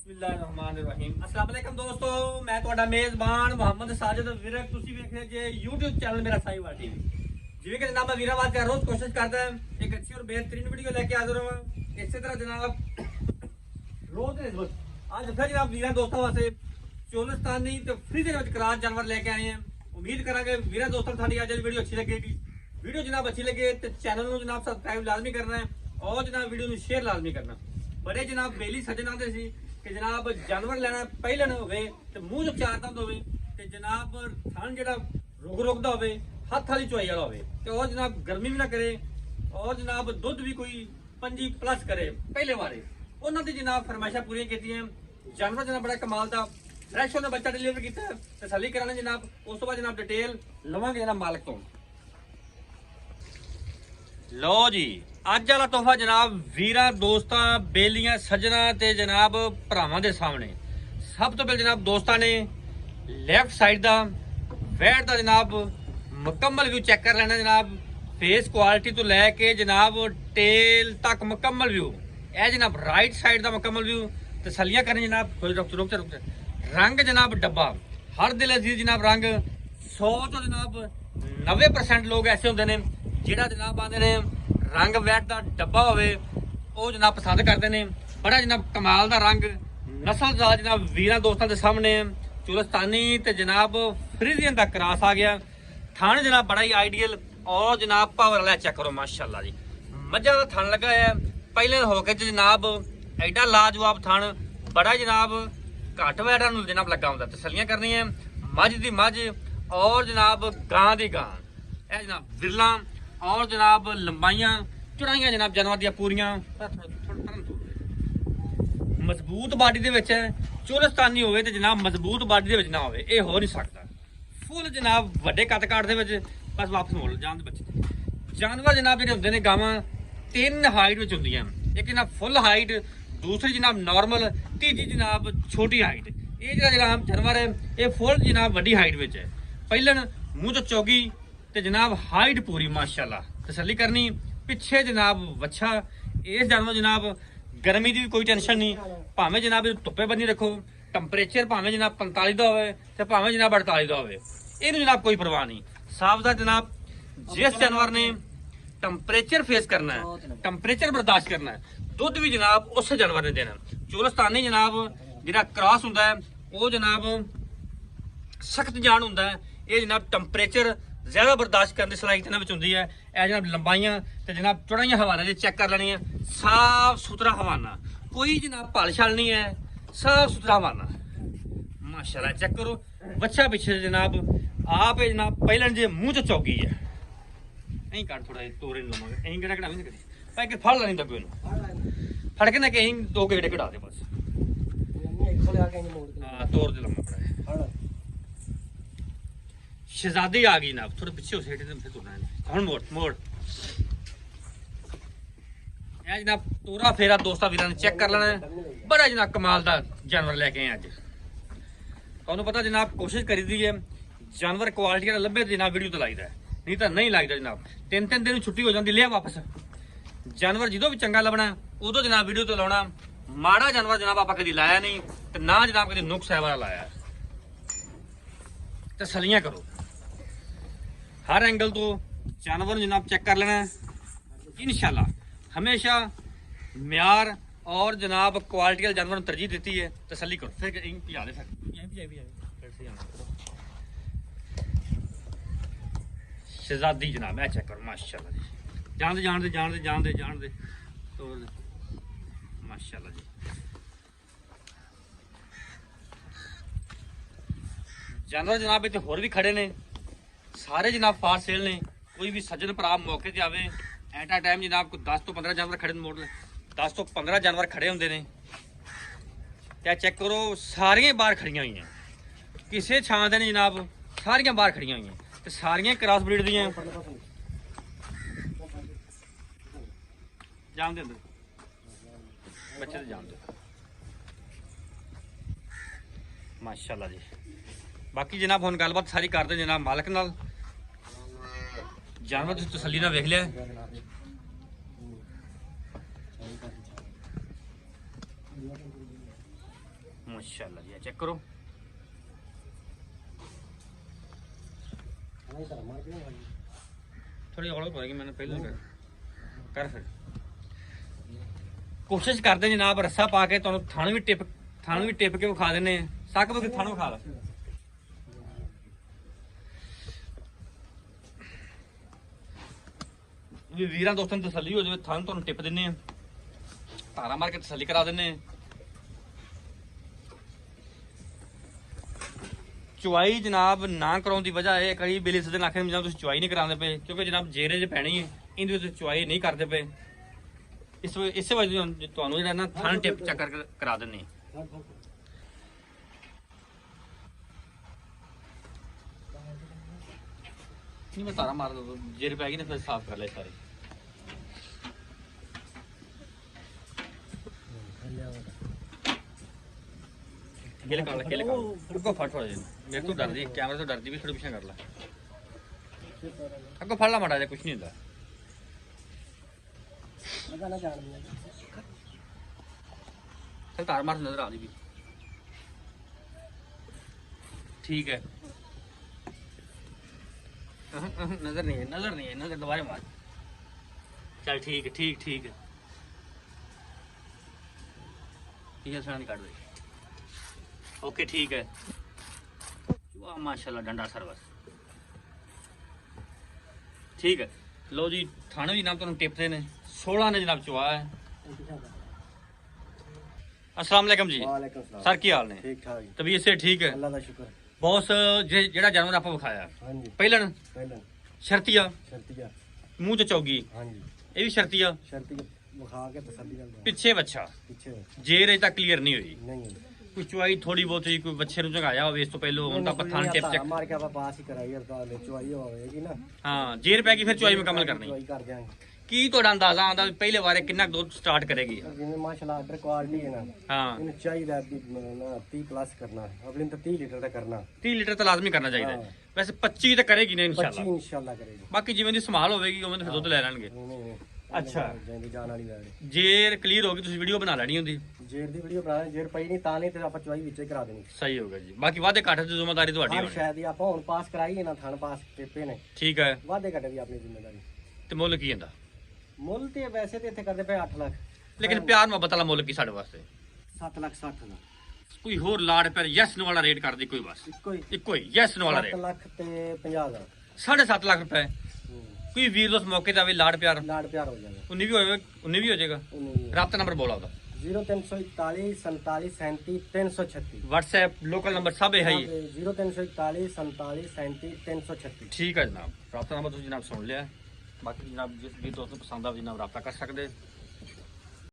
बिस्मिल्लाहिर्रहमानिर्रहीम। अस्सलाम वालेकुम दोस्तों, मैं ਤੁਹਾਡਾ ਮੇਜ਼ਬਾਨ ਮੁਹੰਮਦ ਸਾजिद ਵਿਰਕ। ਤੁਸੀਂ ਵੇਖ ਰਹੇ ਜੇ YouTube ਚੈਨਲ ਮੇਰਾ ਸਾਈਵਾਲ ਟੀਵੀ। ਜਿਵੇਂ ਕਿ ਜਨਾਬ ਵੀਰਾਂ ਵਾਸਤੇ ਰੋਜ਼ ਕੋਸ਼ਿਸ਼ ਕਰਦਾ ਹਾਂ ਇੱਕ ਅੱਛੀ ਔਰ ਬਿਹਤਰੀਨ ਵੀਡੀਓ ਲੈ ਕੇ ਹਾਜ਼ਰ ਹਾਂ। ਇਸੇ ਤਰ੍ਹਾਂ ਜਨਾਬ ਰੋਜ਼ ਦੇ ਰੋਜ਼ ਅੱਜ ਫਿਰ ਜਨਾਬ ਵੀਰਾਂ ਦੋਸਤਾਂ ਵਾਸਤੇ ਚੋਲਿਸਤਾਨੀ ਤੇ ਫ੍ਰੀ ਦੇ ਵਿੱਚ ਕਰਾਸ ਜਾਨਵਰ ਲੈ ਕੇ ਆਏ ਹਾਂ। ਉਮੀਦ ਕਰਾਂਗੇ ਵੀਰਾਂ ਦੋਸਤਾਂ ਨੂੰ ਸਾਡੀ ਅੱਜ ਦੀ ਵੀਡੀਓ ਅੱਛੀ ਲੱਗੇਗੀ। ਵੀਡੀਓ ਜਨਾਬ ਅੱਛੀ ਲੱਗੇ ਤੇ ਚੈਨਲ ਨੂੰ ਜਨਾਬ ਸਬਸਕ੍ਰਾਈਬ ਲਾਜ਼ਮੀ ਕਰਨਾ ਹੈ और जनाब वीडियो ਨੂੰ ਸ਼ੇਅਰ ਲਾਜ਼ਮੀ ਕਰਨਾ। ਬੜੇ ਜਨਾਬ ਬੇਲੀ ਸੱਜਣ ਆਉਂਦੇ ਸੀ ਕਿ ਜਨਾਬ ਜਾਨਵਰ ਲੈਣਾ ਪਹਿਲਣ ਹੋਵੇ ਤੇ ਮੂੰਹ ਚ ਚਾਰ ਦੰਦ ਹੋਵੇ ਤੇ ਜਨਾਬ ਥਣ ਜਿਹੜਾ ਰੁਕਦਾ ਹੋਵੇ, ਹੱਥ ਵਾਲੀ ਚੁਆਈ ਵਾਲਾ ਹੋਵੇ ਤੇ ਉਹ ਜਨਾਬ ਗਰਮੀ ਵੀ ਨਾ ਕਰੇ और ਜਨਾਬ ਦੁੱਧ ਵੀ ਕੋਈ 5 ਪਲੱਸ ਕਰੇ ਪਹਿਲੇ ਵਾਰੇ। ਉਹਨਾਂ ਦੀ ਜਨਾਬ ਫਰਮਾਇਸ਼ਾਂ ਪੂਰੀਆਂ ਕੀਤੀਆਂ। ਜਾਨਵਰ ਜਨਾਬ ਬੜਾ ਕਮਾਲ ਦਾ ਫਰੈਸ਼ ਉਹਨੇ ਬੱਚਾ ਡਿਲੀਵਰ ਕੀਤਾ, ਤਸੱਲੀ ਕਰਾਣਾ ਜਨਾਬ। ਉਸ ਤੋਂ ਬਾਅਦ ਜਨਾਬ ਡਿਟੇਲ ਲਵਾਂਗੇ ਜਨਾਬ ਮਾਲਕ ਤੋਂ। लो जी ਅੱਜ ਵਾਲਾ ਤੋਹਫਾ ਜਨਾਬ ਵੀਰਾਂ ਦੋਸਤਾਂ ਬੇਲੀਆਂ ਸੱਜਣਾ ਤੇ ਜਨਾਬ ਭਰਾਵਾਂ ਦੇ ਸਾਹਮਣੇ। ਸਭ ਤੋਂ ਪਹਿਲਾਂ ਜਨਾਬ ਦੋਸਤਾਂ ਨੇ ਲੈਫਟ ਸਾਈਡ ਦਾ ਵੈਟ ਦਾ ਜਨਾਬ ਮੁਕੰਮਲ ਵਿਊ ਚੈੱਕ ਕਰ ਲੈਣਾ ਜਨਾਬ। ਫੇਸ ਕੁਆਲਿਟੀ ਤੋਂ ਲੈ ਕੇ ਜਨਾਬ ਟੇਲ ਤੱਕ ਮੁਕੰਮਲ ਵਿਊ। ਇਹ ਜਨਾਬ ਰਾਈਟ ਸਾਈਡ ਦਾ ਮੁਕੰਮਲ ਵਿਊ ਤਸੱਲੀਆਂ ਕਰਨੀ ਜਨਾਬ। ਰੁਕ ਰੰਗ ਜਨਾਬ ਡੱਬਾ ਹਰ ਦਿਲ ਅਜ਼ੀਜ਼ ਜਨਾਬ ਰੰਗ 100 ਤੋਂ ਜਨਾਬ 90% ਲੋਕ ਐਸੇ ਹੁੰਦੇ ਨੇ ਜਿਹੜਾ ਜਨਾਬ ਆਂਦੇ ਨੇ ਰੰਗ ਵੈਟ ਦਾ ਡੱਬਾ ਹੋਵੇ ਉਹ ਜਨਾਬ ਪਸੰਦ ਕਰਦੇ ਨੇ। ਬੜਾ ਜਨਾਬ ਕਮਾਲ ਦਾ ਰੰਗ ਨਸਲ ਦਾ ਜਨਾਬ ਵੀਰਾਂ ਦੋਸਤਾਂ ਦੇ ਸਾਹਮਣੇ ਚੁਲਸਤਾਨੀ ਤੇ ਜਨਾਬ ਫਰੀਜ਼ੀਅਨ ਦਾ ਕਰਾਸ ਆ ਗਿਆ। ਥਣ ਜਨਾਬ ਬੜਾ ਹੀ ਆਈਡੀਅਲ ਔਰ ਜਨਾਬ ਪਾਵਰ ਵਾਲਾ ਚੈੱਕ ਕਰੋ ਮਾਸ਼ਾਅੱਲਾ ਜੀ। ਮੱਝਾਂ ਦਾ ਥਣ ਲੱਗਾ ਹੈ ਪਹਿਲੇ ਹੋ ਕੇ ਜਨਾਬ ਐਡਾ ਲਾਜਵਾਬ ਥਣ ਬੜਾ ਜਨਾਬ ਘੱਟ ਵੈਟਾਂ ਨੂੰ ਜਨਾਬ ਲੱਗਾ ਹੁੰਦਾ। ਤਸੱਲੀਆਂ ਕਰਨੀਆਂ ਮੱਝ ਦੀ ਮੱਝ ਔਰ ਜਨਾਬ ਗਾਂ ਦੀ ਗਾਂ। ਇਹ ਜਨਾਬ ਵਿਰਲਾ और जनाब लंबाइयां चौड़ाइयां जनाब जानवर दी पूरियां मजबूत बाडी दे विच चोलिस्तानी होवे ते जनाब मजबूत बाडी दे विच ना होवे ये हो नहीं सकता। फुल जनाब वड्डे कद काट दे विच बस वापस मोड़ जान दे बच्चे। जानवर जनाब जेहड़े हुंदे ने गावां 3 हाइट विच हुंदियां, एक जनाब फुल हाइट, दूसरी जनाब नॉर्मल, तीजी जनाब छोटी हाइट। ये जेहड़ा जनाब जानवर है ये फुल जनाब वड्डी हाइट विच है। पहिलन मूंह तो चौगी ते जनाब हाइट पूरी माशाअल्लाह। तसल्ली करनी पिछे जनाब वच्छा। इस जानवर जनाब गर्मी की भी कोई टेंशन नहीं, भावें जनाब धुप्पे बनी रखो, टंपरेचर भावें जनाब 45 का होवे ते भावें जनाब 48 का होवे, इहनूं जनाब कोई परवाह नहीं। साफ दा जनाब जिस जानवर ने टंपरेचर फेस करना है, टंपरेचर बर्दाश्त करना है, दुध भी जनाब उस जानवर ने देना। चोलिस्तानी जनाब जिहड़ा क्रॉस हुंदा है वो जनाब सख्त जान हुंदा है। ये जनाब टंपरेचर ज्यादा बर्दाश्त करने की सलाहियत इन्हां विच हुंदी है। ਇਹ जनाब लंबाइयां ते जनाब चौड़ाइयां हवाना जी चेक कर लेनी है। साफ सुथरा हवाना, कोई जनाब भल छल नहीं है, साफ सुथरा हवाना माशाल्लाह। चेक करो बच्चा पिछे जनाब आप जनाब पहले जे मुंह च चौकी है ऐं काट थोड़ा तोरे लवांगे ऐं किहड़ा कढ़ावी नहीं करी भाई कि फड़ लेनी दबे नूं फड़ के ना कहीं 2 गेड़े कढ़ा दे बस। हां तोड़ दे लम्मा पड़ा शहजादी आ गई जनाब। थोड़े पीछे हो सेट फिर तोड़ना है हुण मोड़ मोड़। ਇਹ ਜਨਾਬ ਤੋਰਾ ਫੇਰਾ ਦੋਸਤਾਂ ਵੀਰਾਂ ਨੇ ਚੈੱਕ ਕਰ ਲੈਣਾ ਹੈ। ਬੜਾ ਜਨਾਬ ਕਮਾਲ ਦਾ ਜਾਨਵਰ ਲੈ ਕੇ ਆਏ ਅੱਜ। ਤੁਹਾਨੂੰ ਪਤਾ ਜਨਾਬ ਕੋਸ਼ਿਸ਼ ਕਰੀਦੀ ਹੈ ਜਾਨਵਰ ਕੁਆਲਿਟੀ ਦਾ ਲੱਭੇ ਜਨਾਬ ਵੀਡੀਓ ਤੇ ਲਾਈਦਾ, ਨਹੀਂ ਤਾਂ ਨਹੀਂ ਲਾਈਦਾ ਜਨਾਬ। 3-3 ਦਿਨ ਛੁੱਟੀ ਹੋ ਜਾਂਦੀ ਲਿਆ ਵਾਪਸ। ਜਾਨਵਰ ਜਦੋਂ ਵੀ ਚੰਗਾ ਲੱਭਣਾ ਉਦੋਂ ਜਨਾਬ ਵੀਡੀਓ ਤੇ ਲਾਉਣਾ। ਮਾੜਾ ਜਾਨਵਰ ਜਨਾਬ ਆਪਾਂ ਕਦੀ ਲਾਇਆ ਨਹੀਂ ਤੇ ਨਾ ਜਨਾਬ ਕਦੀ ਨੁਕਸ ਹੈ ਵਾਲਾ ਲਾਇਆ। ਤਸੱਲੀਆਂ ਕਰੋ हर एंगल तो जानवर जनाब चेक कर लेना इंशाल्लाह। हमेशा म्यार और जनाब क्वालिटी वाले जानवर तरजीह देती है। तसल्ली करो फिर पिया दे शहजादी जनाब है चेक करो माशाल्लाह जी। जान दे जान दे जान दे जान दे जान दे तोड़ दे माशाल्लाह जी। जानवर जनाब इत्थे होर भी खड़े ने सारे जनाब फार सेल ने। कोई भी सज्जन भरा मौके ते आवे एट आ टाइम जनाब कोई 10 तो 15 जानवर खड़े मोड़ ले 10 तो 15 जानवर खड़े होंदे ने। क्या चेक करो सारियां बाहर खड़ियां हुई हैं, किसी छां दे नहीं जनाब, सारियां बाहर खड़ियां हुई हैं ते सारियां क्रॉस ब्रीड दियां। जान दे अंदर बच्चे ते जान दे माशाल्लाह जी। बाकी जनाब हुण गलबात सारी करदे जनाब मालक नाल। जानवर तुसीं तसल्ली नाल वेख लिया। ਮਾਸ਼ਾਅੱਲਾ ਜੀ ਚੈੱਕ ਕਰੋ। ਥੋੜੀ ਔਲਖ ਹੋਏਗੀ ਮੈਨੂੰ ਪਹਿਲਾਂ ਕਰ ਫਿਰ ਕੋਸ਼ਿਸ਼ ਕਰਦੇ ਜਨਾਬ ਰੱਸਾ ਪਾ ਕੇ ਤੁਹਾਨੂੰ ਥਣ ਵੀ ਟਿਪ ਕੇ ਵਿਖਾ ਦਿੰਨੇ ਆ। ਸੱਕ ਬਗੇ ਥਣ ਵਿਖਾ ਲਾ ਵੀ ਵੀਰਾਂ ਦੋਸਤਾਂ ਨੂੰ ਤਸੱਲੀ ਹੋ ਜਾਵੇ। ਥਣ ਤੁਹਾਨੂੰ ਟਿਪ ਦਿੰਨੇ ਆ, ਧਾਰਾ ਮਾਰ ਕੇ ਤਸੱਲੀ ਕਰਾ ਦਿੰਨੇ ਆ। ਚੁਆਈ ਜਨਾਬ ਨਾ ਕਰਾਉਣ ਦੀ ਵਜ੍ਹਾ ਇਹ ਕਈ ਬਿਲੀ ਸਦੇ ਆਖੇ ਜਨਾਬ ਤੁਸੀਂ ਚੁਆਈ ਨਹੀਂ ਕਰਾਉਂਦੇ ਪਏ, ਕਿਉਂਕਿ ਜਨਾਬ ਜੇਰੇ 'ਚ ਪੈਣੀ ਹੈ, ਇਹਦੇ ਵਿੱਚ ਚੁਆਈ ਨਹੀਂ ਕਰਦੇ ਪਏ। ਇਸੇ ਵਜ੍ਹਾ ਤੁਹਾਨੂੰ ਜਿਹੜਾ ਨਾ ਥਣ ਟਿਪ ਚੱਕਰ ਕਰਾ ਦਿੰਨੇ। ਨਹੀਂ ਮੈਂ ਤਾਰਾ ਮਾਰ ਦੋ, ਜੇਰ ਪੈ ਗਈ ਨਾ ਫਿਰ ਸਾਫ਼ ਕਰ ਲੈ ਸਾਰੇ। ਗਿਲ ਕਰ ਲੈ ਅੱਗੋਂ ਫਟ ਹੋ ਜਾਏ। ਮੇਰੇ ਤੋਂ ਡਰਦੀ ਕੈਮਰੇ ਤੋਂ ਡਰਦੀ ਵੀ, ਥੋੜੀ ਪਿੱਛੇ ਕਰ ਲੈ। ਅੱਗੋਂ ਫੜ ਲਾ ਮਾੜਾ ਜਿਹਾ, ਕੁਛ ਨਹੀਂ ਹੁੰਦਾ। चल तार मार नजर आ रही भी ठीक है। नजर नहीं है नजर दोबारा मार। चल ठीक है ठीक है काट दे। ओके ठीक है। वाह माशाल्लाह डंडा सर बस ठीक है। लो जी थाने भी नाम तुम टिपते ने 16 ने जनाब चुआ है। अस्सलाम वालेकुम जी। वालेकुम सलाम सर की हाल ने? ठीक ठाक जी, तबीयत से ठीक है? अल्लाह दा शुक्र। बॉस जेड़ा जानवर आपको विखाया हां जी पहलन पहले शर्तिया शर्तिया मुंह च चौगी हां जी ये भी शर्तिया शर्तिया बुखा के तसल्ली कर दो। पिछे बच्चा पीछे जेर अजे तक क्लियर नहीं हुई। नहीं कोई चुआई थोड़ी बहुत ही कोई बच्चे नु जगाया होवे इस तो पहले हुन ता पत्थान टिप चेक मार के आप पास ही कराई और तो चुआई होएगी ना। हां जेर पैगी फिर चुआई मुकम्मल करनी। चुआई कर जाएंगे। की तोड़ा अंदाजा आंदा भी पहले बारे कितना दूध स्टार्ट करेगी? जिन्हें माशाल्लाह ऑर्डर क्वालिटी है ना, हां इन्हें चाहिए भी ना 30 प्लस करना है, अब इन्हें 30 लीटर तक करना 30 लीटर तो लाजमी करना चाहिए। हाँ। वैसे 25 तो करेगी ना 25 इंशाल्लाह। इंशाल्लाह करेगी। बाकी जिवें दी संभाल होवेगी उवें फिर दुध ले लेंगे। नहीं अच्छा जान वाली गाड़ी जेर क्लियर होगी तुसी वीडियो बना लेनी होंदी। जेर दी वीडियो बना जेर पई नहीं ता नहीं ते आप चुआई विच करा देनी। सही होगा जी। बाकी वादे घाटे की जिम्मेदारी ਤੁਹਾਡੀ हाँ होनी। शायद ही आप हुन पास कराई है ना थान पास टेपे ने ठीक है वादे घटे भी अपनी जिम्मेदारी। ते मुੱਲ ਕੀ ਹੁੰਦਾ? ਮੁੱਲ ਤੇ ਵੈਸੇ ਤੇ ਇੱਥੇ ਕਰਦੇ ਪਏ 8 ਲੱਖ लेकिन प्यार मोहब्बत वाला मुੱਲ ਕੀ ਸਾਡੇ ਵਾਸਤੇ? 7 ਲੱਖ 60 ਦਾ ਕੋਈ ਹੋਰ ਲਾੜ ਪਰ ਯੈਸ ਨੋ ਵਾਲਾ ਰੇਟ ਕਰ ਦੇ ਕੋਈ ਬਸ ਇੱਕੋ ਹੀ ਯੈਸ ਨੋ ਵਾਲਾ 7 ਰੇਟ ਲੱਖ ਤੇ 50 ਦਾ 7.5 ਲੱਖ ਰੁਪਏ। ਕੋਈ ਵੀਰ ਦੋਸਤ ਮੌਕੇ ਤੇ ਆਵੇ ਲਾੜ ਪਿਆਰ ਲਾੜ ਪਿਆਰ ਹੋ ਜਾਏਗਾ। 19 ਵੀ ਹੋਏਗਾ 19 ਵੀ ਹੋ ਜਾਏਗਾ। ਰਾਬਤਾ ਨੰਬਰ ਬੋਲਾ ਉਹਦਾ 0341 47 37 336 WhatsApp ਲੋਕਲ ਨੰਬਰ ਸਭ ਹੈ ਹੀ। 0341 47 37 336 ਠੀਕ ਹੈ ਜਨਾਬ। ਰਾਬਤਾ ਨੰਬਰ ਤੁਸੀਂ ਜਨਾਬ ਸੁਣ ਲਿਆ। ਬਾਕੀ ਜਨਾਬ ਜਿਸ ਵੀ ਦੋਸਤ ਨੂੰ ਪਸੰਦ ਆਵੇ ਜਨਾਬ ਰਾਬਤਾ ਕਰ ਸਕਦੇ।